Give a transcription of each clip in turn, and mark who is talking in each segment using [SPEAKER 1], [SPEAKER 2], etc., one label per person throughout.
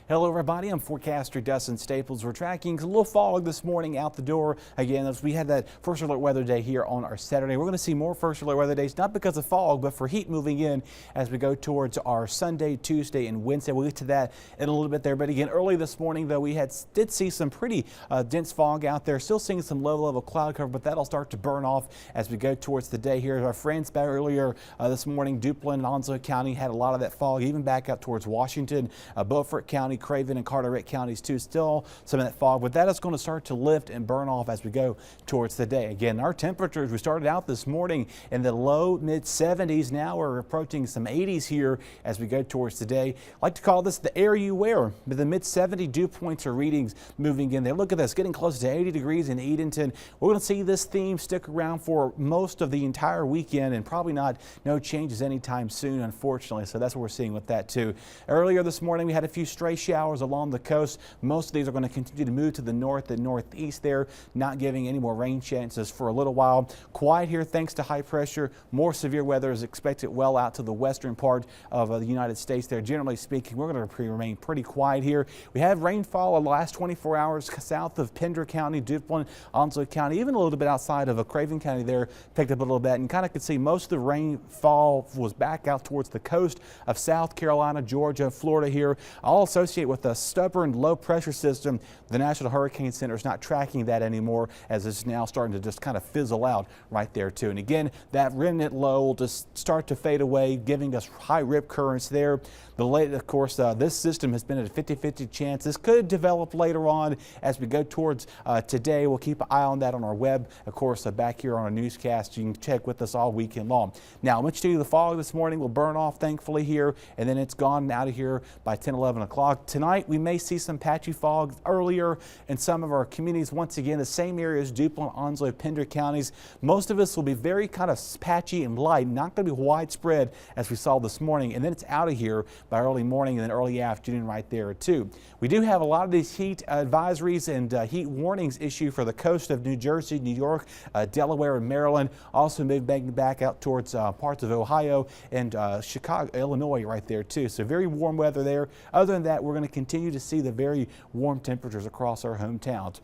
[SPEAKER 1] Hello everybody, I'm forecaster Dustin Staples. We're tracking a little fog this morning out the door. Again, as we had that first alert weather day here on our Saturday, we're going to see more first alert weather days, not because of fog, but for heat moving in as we go towards our Sunday, Tuesday, and Wednesday. We'll get to that in a little bit there. But again, early this morning, though, we did see some pretty dense fog out there. Still seeing some low level cloud cover, but that'll start to burn off as we go towards the day here. Our friends back earlier this morning, Duplin and Onslow County had a lot of that fog, even back up towards Washington, Beaufort County, Craven and Carteret counties too. Still some of that fog, but that is going to start to lift and burn off as we go towards the day. Again, our temperatures, we started out this morning in the low mid 70s. Now we're approaching some 80s here as we go towards the day. I like to call this the air you wear. With the mid 70 dew points or readings moving in there. Look at this, getting close to 80 degrees in Edenton. We're going to see this theme stick around for most of the entire weekend, and probably no changes anytime soon, unfortunately. So that's what we're seeing with that too. Earlier this morning, we had a few stray showers along the coast. Most of these are going to continue to move to the north and northeast there, not giving any more rain chances for a little while. Quiet here thanks to high pressure. More severe weather is expected well out to the western part of the United States there. Generally speaking, we're going to remain pretty quiet here. We had rainfall in the last 24 hours south of Pender County, Duplin, Onslow County, even a little bit outside of Craven County there, picked up a little bit, and kind of could see most of the rainfall was back out towards the coast of South Carolina, Georgia, Florida here, all associated with a stubborn low pressure system. The National Hurricane Center is not tracking that anymore, as it's now starting to just kind of fizzle out right there too. And again, that remnant low will just start to fade away, giving us high rip currents there. The late, of course, this system has been at a 50-50 chance. This could develop later on as we go towards today. We'll keep an eye on that on our web, of course, back here on our newscast. You can check with us all weekend long. Now, I want you to do the fog this morning will burn off, thankfully, here, and then it's gone out of here by 10, 11 o'clock. Tonight, we may see some patchy fog earlier in some of our communities. Once again, the same areas, Duplin, Onslow, Pender counties. Most of us will be very kind of patchy and light, not going to be widespread as we saw this morning, and then it's out of here by early morning and then early afternoon right there too. We do have a lot of these heat advisories and heat warnings issued for the coast of New Jersey, New York, Delaware, and Maryland. Also moving back out towards parts of Ohio and Chicago, Illinois right there too. So very warm weather there. Other than that, we're going to continue to see the very warm temperatures across our hometowns.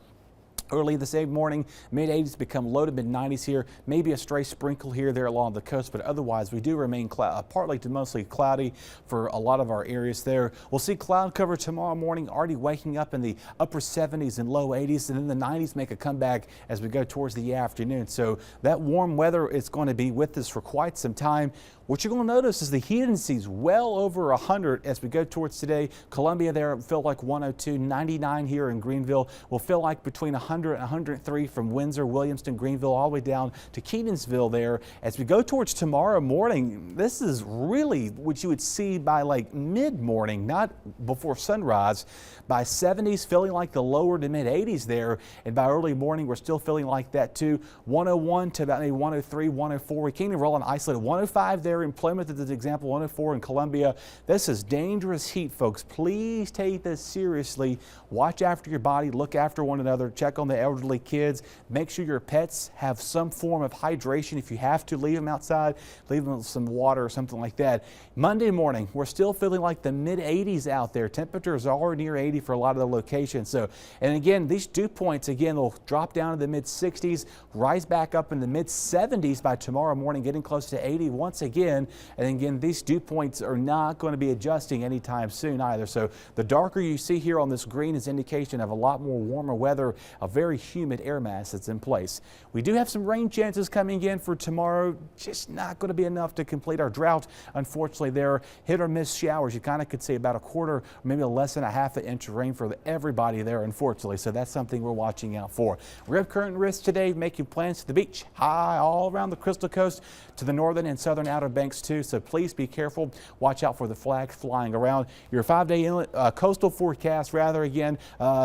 [SPEAKER 1] Early this morning, mid-80s become low to mid-90s here. Maybe a stray sprinkle here there along the coast, but otherwise we do remain partly to mostly cloudy for a lot of our areas there. We'll see cloud cover tomorrow morning, already waking up in the upper 70s and low 80s, and then the 90s make a comeback as we go towards the afternoon. So that warm weather is going to be with us for quite some time. What you're going to notice is the humidity is well over 100 as we go towards today. Columbia there will feel like 102, 99 here in Greenville will feel like between 100 and 103 from Windsor, Williamston, Greenville, all the way down to Kenansville there. As we go towards tomorrow morning, this is really what you would see by like mid-morning, not before sunrise. By 70s, feeling like the lower to mid-80s there, and by early morning, we're still feeling like that too. 101 to about maybe 103, 104. We can't even roll an isolated 105 there in Plymouth as an example, 104 in Columbia. This is dangerous heat, folks. Please take this seriously. Watch after your body, look after one another, check on the elderly kids. Make sure your pets have some form of hydration. If you have to leave them outside, leave them with some water or something like that. Monday morning, we're still feeling like the mid-80s out there. Temperatures are near 80 for a lot of the locations. So, and again, these dew points, again, will drop down to the mid-60s, rise back up in the mid-70s by tomorrow morning, getting close to 80 once again. And again, these dew points are not going to be adjusting anytime soon either. So the darker you see here on this green is indication of a lot more warmer weather, a very humid air mass that's in place. We do have some rain chances coming in for tomorrow, just not going to be enough to complete our drought. Unfortunately, there are hit or miss showers. You kind of could see about a quarter or maybe less than a half an inch of rain for everybody there, unfortunately. So that's something we're watching out for. Rip current risk today, making plans to the beach high all around the Crystal Coast to the northern and southern Outer Banks too. So please be careful. Watch out for the flags flying around. Your 5-day inlet coastal forecast, rather, again,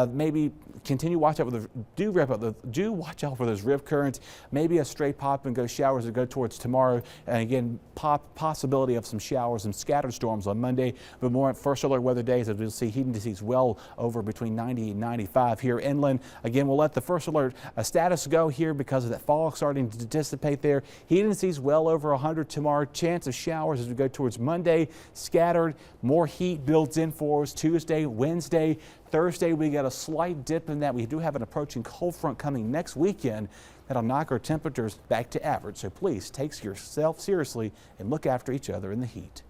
[SPEAKER 1] maybe continue watch out for the do watch out for those rip currents. Maybe a stray pop and go showers that go towards tomorrow, and again possibility of some showers and scattered storms on Monday. But more at first alert weather days, as we'll see heat indices well over between 90 and 95 here inland. Again, we'll let the first alert status go here because of that fog starting to dissipate there. Heat indices well over 100 tomorrow. chance of showers as we go towards Monday. Scattered, more heat builds in for us Tuesday, Wednesday, Thursday. We got a slight dip in that. We do have an approaching cold front coming next weekend that'll knock our temperatures back to average. So please take yourself seriously and look after each other in the heat.